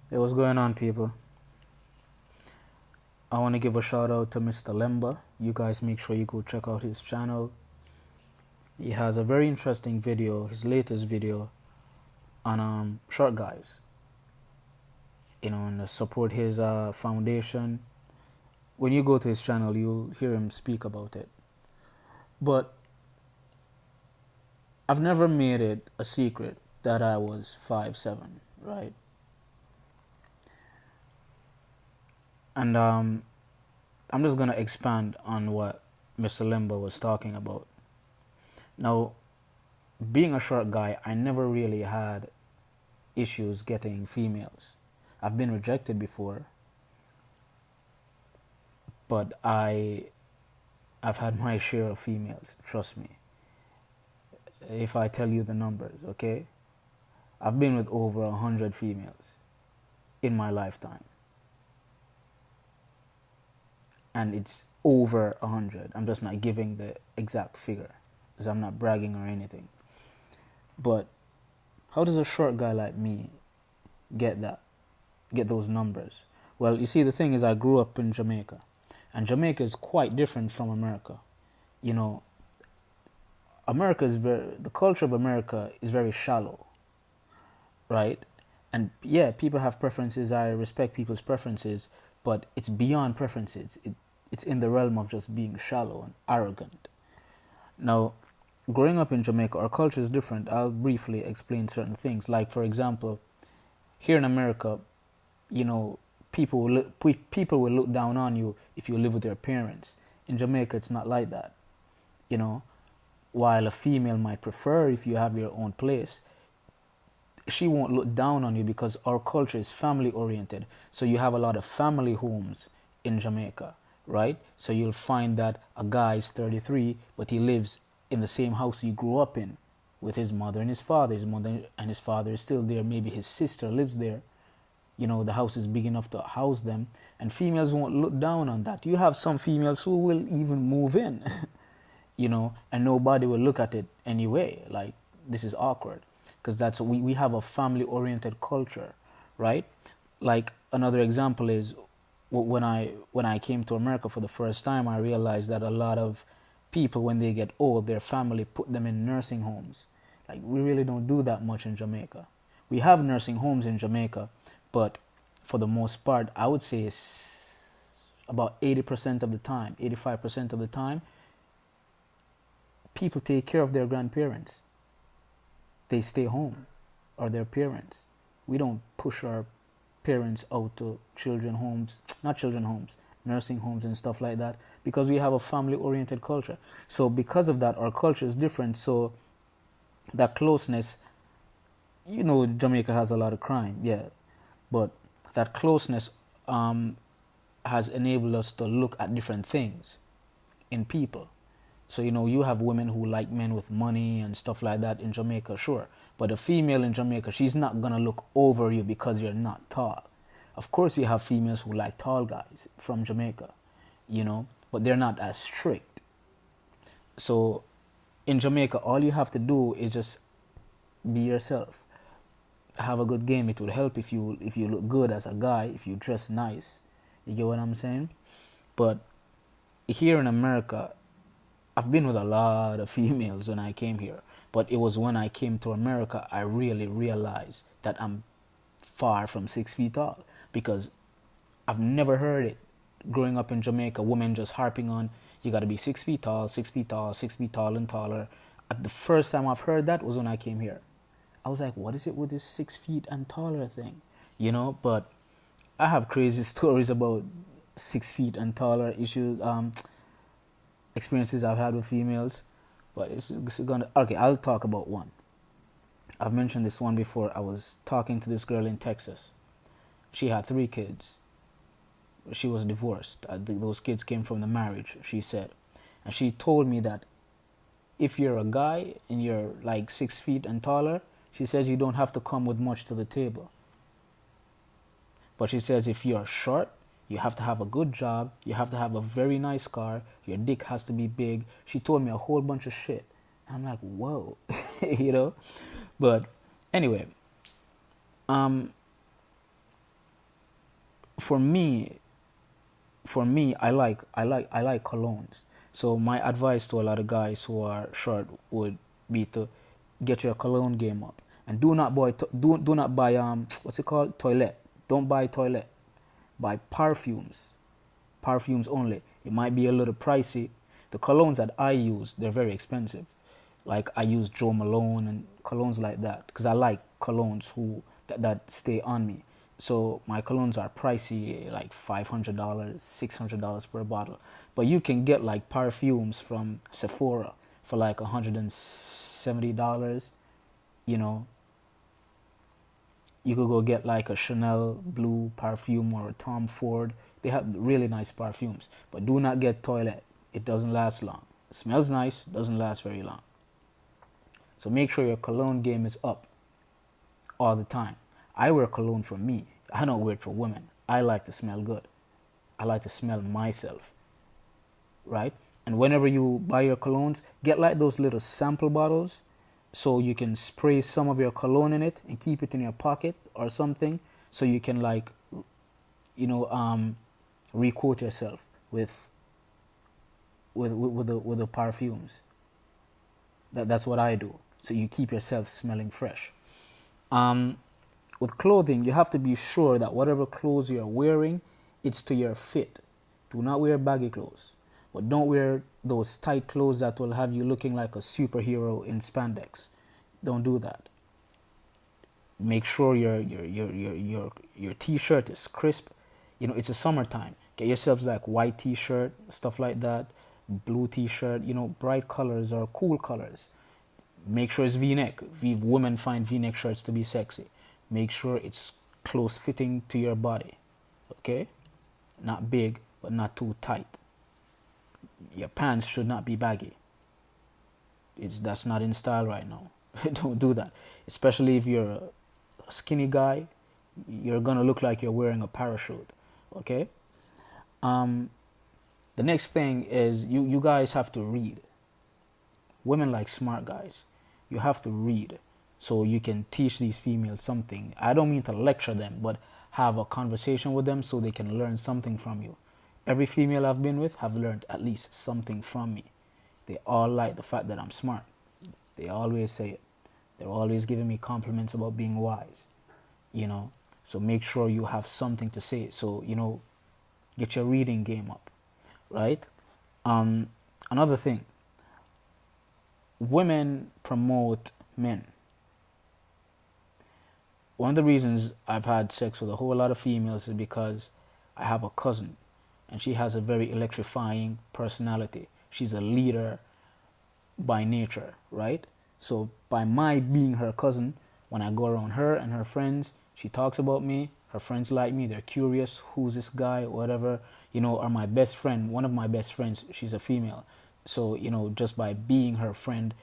Hey, what's going on, people? I want to give a shout out to Mr. Lemba. You guys make sure you go check out his channel. He has a very interesting video, his latest video on short guys. And support his foundation. When you go to his channel, you'll hear him speak about it. But I've never made it a secret that I was 5'7", right? And I'm just gonna expand on what Mr. Lemba was talking about. Now, being a short guy, I never really had issues getting females. I've been rejected before, but I've had my share of females, trust me. If I tell you the numbers, okay? I've been with over 100 females in my lifetime. And it's over 100. I'm just not giving the exact figure because I'm not bragging or anything. But how does a short guy like me get that? Get those numbers? Well, you see, the thing is, I grew up in Jamaica, and Jamaica is quite different from America. You know, the culture of America is very shallow, right? And yeah, people have preferences. I respect people's preferences, but it's beyond preferences. It's in the realm of just being shallow and arrogant. Now, growing up in Jamaica, our culture is different. I'll briefly explain certain things. Like, for example, here in America, you know, people will look down on you if you live with their parents. In Jamaica, it's not like that. You know, while a female might prefer if you have your own place, she won't look down on you because our culture is family oriented. So you have a lot of family homes in Jamaica, right? So you'll find that a guy is 33, but he lives in the same house he grew up in with his mother and his father. His mother and his father is still there. Maybe his sister lives there. You know, the house is big enough to house them. And females won't look down on that. You have some females who will even move in, you know, and nobody will look at it anyway. Like, this is awkward because we have a family oriented culture, right? Like, another example is when I came to America for the first time, I realized that a lot of people, when they get old, their family put them in nursing homes. Like, we really don't do that much in Jamaica. We have nursing homes in Jamaica, but for the most part, I would say it's about 80% of the time, 85% of the time, people take care of their grandparents. They stay home, or their parents. We don't push our parents out to children homes, not children homes, nursing homes and stuff like that, because we have a family oriented culture. So because of that, our culture is different. So that closeness, you know, Jamaica has a lot of crime, yeah, but that closeness has enabled us to look at different things in people. So, you know, you have women who like men with money and stuff like that in Jamaica, sure. But a female in Jamaica, she's not going to look over you because you're not tall. Of course, you have females who like tall guys from Jamaica, you know, but they're not as strict. So in Jamaica, all you have to do is just be yourself. Have a good game. It would help if you look good as a guy, if you dress nice. You get what I'm saying? But here in America, I've been with a lot of females when I came here, but it was when I came to America I really realized that I'm far from 6 feet tall, because I've never heard it growing up in Jamaica. Women just harping on, you got to be 6 feet tall, 6 feet tall, 6 feet tall and taller. The first time I've heard that was when I came here. I was like, what is it with this 6 feet and taller thing? You know, but I have crazy stories about 6 feet and taller issues, experiences I've had with females. But it's gonna, okay, I'll talk about one. I've mentioned this one before. I was talking to this girl in Texas. She had 3 kids. She was divorced. I think those kids came from the marriage, she said. And she told me that if you're a guy and you're like 6 feet and taller, she says you don't have to come with much to the table. But she says if you're short, you have to have a good job, you have to have a very nice car, your dick has to be big. She told me a whole bunch of shit. And I'm like, whoa, you know? But anyway, um, for me, I like colognes. So my advice to a lot of guys who are short would be to get your cologne game up, and do not buy what's it called, toilet. Don't buy toilet. Buy perfumes only. It might be a little pricey. The colognes that I use, they're very expensive. Like I use Joe Malone and colognes like that because I like colognes that stay on me. So my colognes are pricey, like $500, $600 per bottle. But you can get like perfumes from Sephora for like $170. You know, you could go get like a Chanel blue perfume or a Tom Ford. They have really nice perfumes. But do not get toilet. It doesn't last long. It smells nice, doesn't last very long. So make sure your cologne game is up all the time. I wear cologne for me. I don't wear it for women. I like to smell good. I like to smell myself, right? And whenever you buy your colognes, get like those little sample bottles so you can spray some of your cologne in it and keep it in your pocket or something so you can like, you know, recoat yourself with the perfumes. That's what I do. So you keep yourself smelling fresh. With clothing, you have to be sure that whatever clothes you're wearing, it's to your fit. Do not wear baggy clothes, but don't wear those tight clothes that will have you looking like a superhero in spandex. Don't do that. Make sure your t-shirt is crisp. You know, it's a summertime. Get yourselves like white t-shirt, stuff like that, blue t-shirt, you know, bright colors or cool colors. Make sure it's v-neck. Women find v-neck shirts to be sexy. Make sure it's close fitting to your body. Okay? Not big, but not too tight. Your pants should not be baggy. That's not in style right now. Don't do that. Especially if you're a skinny guy, you're gonna look like you're wearing a parachute. Okay? The next thing is you guys have to read. Women like smart guys. You have to read so you can teach these females something. I don't mean to lecture them, but have a conversation with them so they can learn something from you. Every female I've been with have learned at least something from me. They all like the fact that I'm smart. They always say it. They're always giving me compliments about being wise, you know. So make sure you have something to say. So, you know, get your reading game up, right? Another thing, women promote men. One of the reasons I've had sex with a whole lot of females is because I have a cousin and she has a very electrifying personality. She's a leader by nature, right? So by my being her cousin, when I go around her and her friends, she talks about me, her friends like me, they're curious, who's this guy, whatever, you know, or my best friend, one of my best friends, she's a female. So, you know, just by being her friend,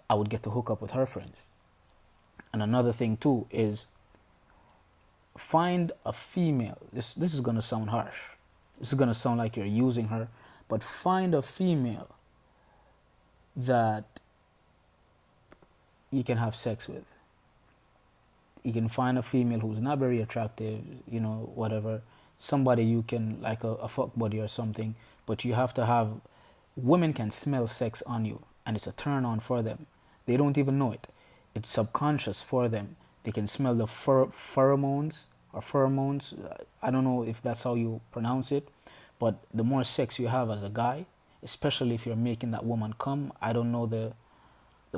I would get to hook up with her friends. And another thing too is find a female. This is gonna sound harsh. This is gonna sound like you're using her, but find a female that you can have sex with. You can find a female who's not very attractive, you know, whatever. Somebody you can, like a fuck buddy or something, but you have to have, women can smell sex on you and it's a turn on for them. They don't even know it. It's subconscious for them. They can smell the pheromones. I don't know if that's how you pronounce it, but the more sex you have as a guy, especially if you're making that woman come, I don't know the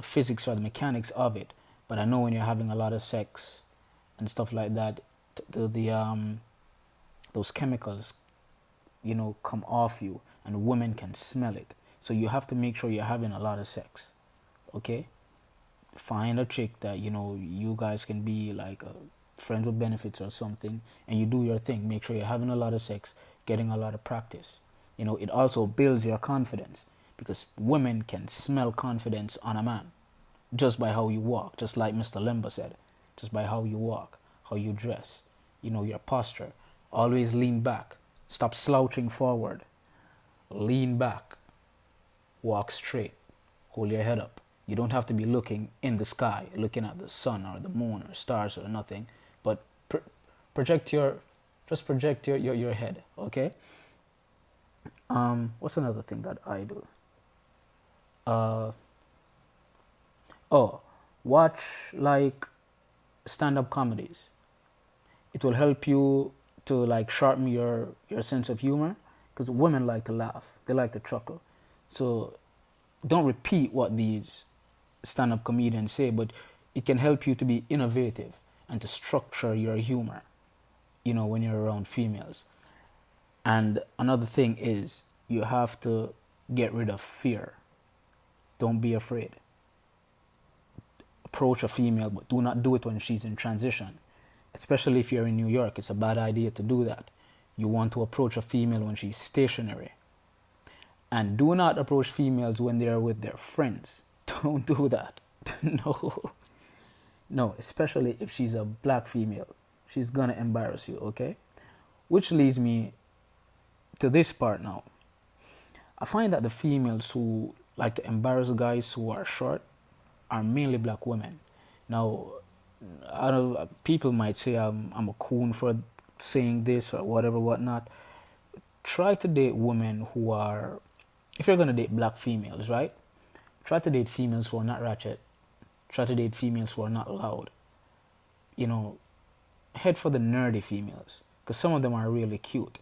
physics or the mechanics of it, but I know when you're having a lot of sex and stuff like that, those chemicals, you know, come off you, and women can smell it. So you have to make sure you're having a lot of sex. Okay? Find a chick that, you know, you guys can be like friends with benefits or something, and you do your thing. Make sure you're having a lot of sex, getting a lot of practice. You know, it also builds your confidence because women can smell confidence on a man just by how you walk, just like Mr. Lemba said, just by how you walk, how you dress, you know, your posture. Always lean back. Stop slouching forward. Lean back. Walk straight. Hold your head up. You don't have to be looking in the sky, looking at the sun or the moon or stars or nothing, but project your Just project your head, okay? What's another thing that I do? Uh, oh, watch like stand-up comedies. It will help you to like sharpen your sense of humor because women like to laugh, they like to chuckle. So don't repeat what these stand-up comedians say, but it can help you to be innovative and to structure your humor, when you're around females. And another thing is you have to get rid of fear. Don't be afraid. Approach a female, but do not do it when she's in transition. Especially if you're in New York, it's a bad idea to do that. You want to approach a female when she's stationary. And do not approach females when they're with their friends. Don't do that. No. No, especially if she's a black female. She's gonna embarrass you, okay? Which leads me to this part now. I find that the females who like to embarrass guys who are short are mainly black women. Now, I don't. People might say I'm a coon for saying this or whatever, whatnot. Try to date women who are, if you're gonna date black females, right? Try to date females who are not ratchet. Try to date females who are not loud. You know, head for the nerdy females because some of them are really cute.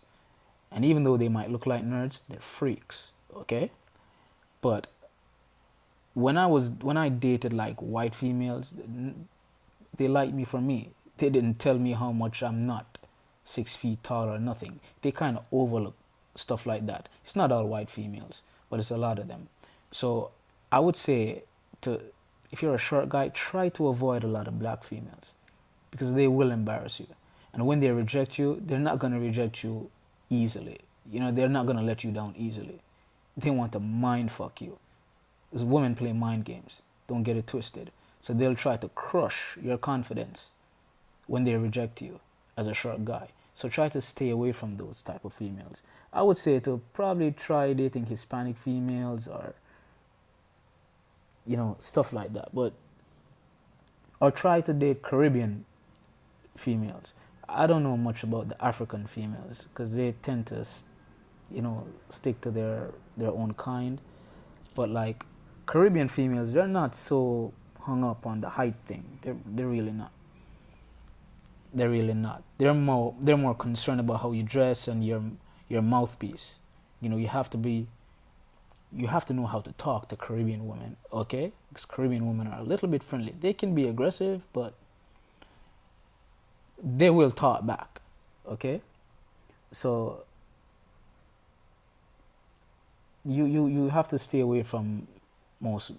And even though they might look like nerds, they're freaks, okay? But when I dated like white females, they liked me for me. They didn't tell me how much I'm not 6 feet tall or nothing. They kind of overlook stuff like that. It's not all white females, but it's a lot of them. So I would say to if you're a short guy, try to avoid a lot of black females because they will embarrass you. And when they reject you, they're not gonna reject you easily. They're not gonna let you down easily. They want to mind fuck you. Because women play mind games. Don't get it twisted. So they'll try to crush your confidence when they reject you as a short guy. So try to stay away from those type of females. I would say to probably try dating Hispanic females or stuff like that. Or try to date Caribbean females. I don't know much about the African females because they tend to, stick to their own kind. But like Caribbean females, they're not so hung up on the height thing. They're really not. They're really not. They're more concerned about how you dress and your mouthpiece. You have to know how to talk to Caribbean women, okay? Because Caribbean women are a little bit friendly. They can be aggressive, but they will talk back, okay? So you have to stay away from most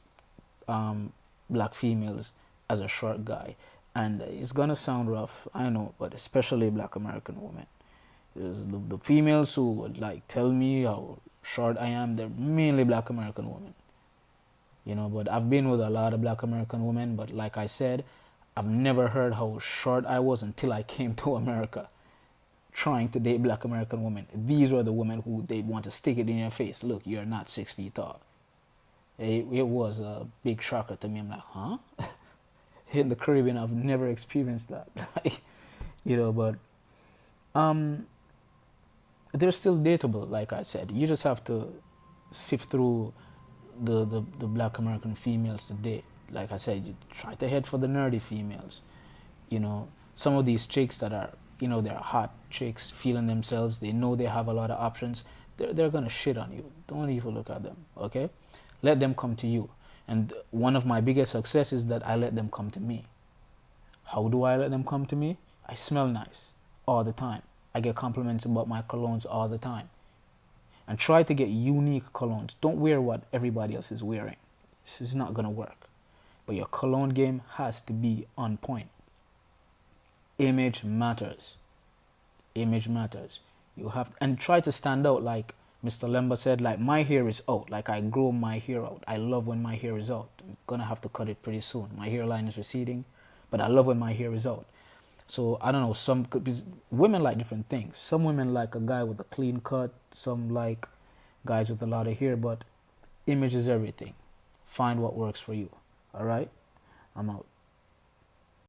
black females as a short guy. And it's gonna sound rough, I know, but especially black American women. The females who would like tell me how short I am, they're mainly black American women. But I've been with a lot of black American women, but like I said, I've never heard how short I was until I came to America trying to date black American women. These were the women who they want to stick it in your face. Look, you're not 6 feet tall. It was a big shocker to me. I'm like, huh? In the Caribbean, I've never experienced that. But they're still dateable, like I said. You just have to sift through the black American females to date. Like I said, you try to head for the nerdy females. Some of these chicks that are, they're hot chicks, feeling themselves. They know they have a lot of options. They're gonna shit on you. Don't even look at them, okay? Let them come to you. And one of my biggest successes is that I let them come to me. How do I let them come to me? I smell nice all the time. I get compliments about my colognes all the time. And try to get unique colognes. Don't wear what everybody else is wearing. This is not gonna work. But your cologne game has to be on point. Image matters. Image matters. And try to stand out like Mr. Lemba said, like my hair is out. Like I grow my hair out. I love when my hair is out. I'm gonna have to cut it pretty soon. My hairline is receding, but I love when my hair is out. So I don't know, women like different things. Some women like a guy with a clean cut. Some like guys with a lot of hair, but image is everything. Find what works for you. All right? I'm out.